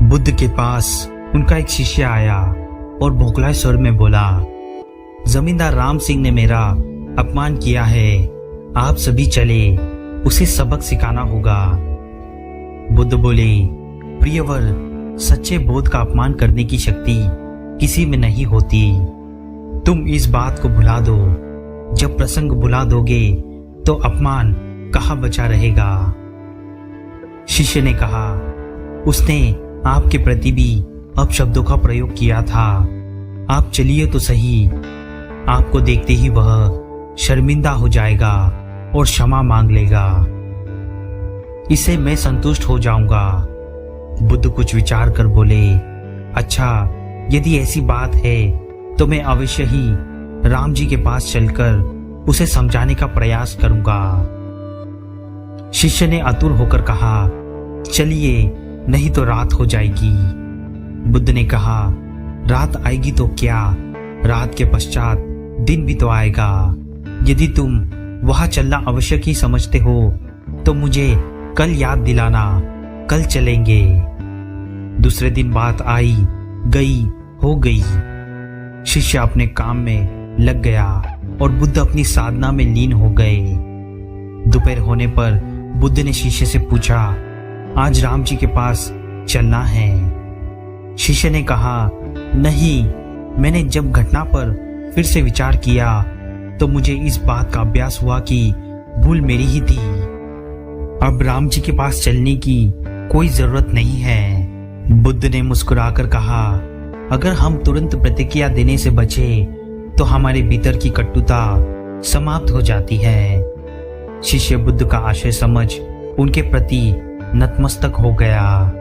बुद्ध के पास उनका एक शिष्य आया और बौखलाए स्वर में बोला, जमींदार राम सिंह ने मेरा अपमान किया है, आप सभी चले, उसे सबक सिखाना होगा। बुद्ध बोले, प्रियवर, सच्चे बोध का अपमान करने की शक्ति किसी में नहीं होती। तुम इस बात को भुला दो। जब प्रसंग भुला दोगे तो अपमान कहाँ बचा रहेगा। शिष्य ने कहा, उसने आपके प्रति भी अपशब्दों का प्रयोग किया था। आप चलिए तो सही। आपको देखते ही वह शर्मिंदा हो जाएगा और क्षमा मांग लेगा। इससे मैं संतुष्ट हो जाऊंगा। बुद्ध कुछ विचार कर बोले, अच्छा, यदि ऐसी बात है तो मैं अवश्य ही राम जी के पास चलकर उसे समझाने का प्रयास करूंगा। शिष्य ने आतुर होकर कहा, चलिए, नहीं तो रात हो जाएगी। बुद्ध ने कहा, रात आएगी तो क्या, रात के पश्चात दिन भी तो आएगा। यदि तुम वहां चलना आवश्यक ही समझते हो तो मुझे कल याद दिलाना, कल चलेंगे। दूसरे दिन बात आई गई हो गई। शिष्य अपने काम में लग गया और बुद्ध अपनी साधना में लीन हो गए। दोपहर होने पर बुद्ध ने शिष्य से पूछा, आज राम जी के पास चलना है? शिष्य ने कहा, नहीं, मैंने जब घटना पर फिर से विचार किया तो मुझे इस बात का अभ्यास हुआ कि भूल मेरी ही थी। अब राम जी के पास चलने की कोई जरूरत नहीं है। बुद्ध ने मुस्कुराकर कहा, अगर हम तुरंत प्रतिक्रिया देने से बचे तो हमारे भीतर की कटुता समाप्त हो जाती है। शिष्य बुद्ध का आशय समझ उनके प्रति नतमस्तक हो गया।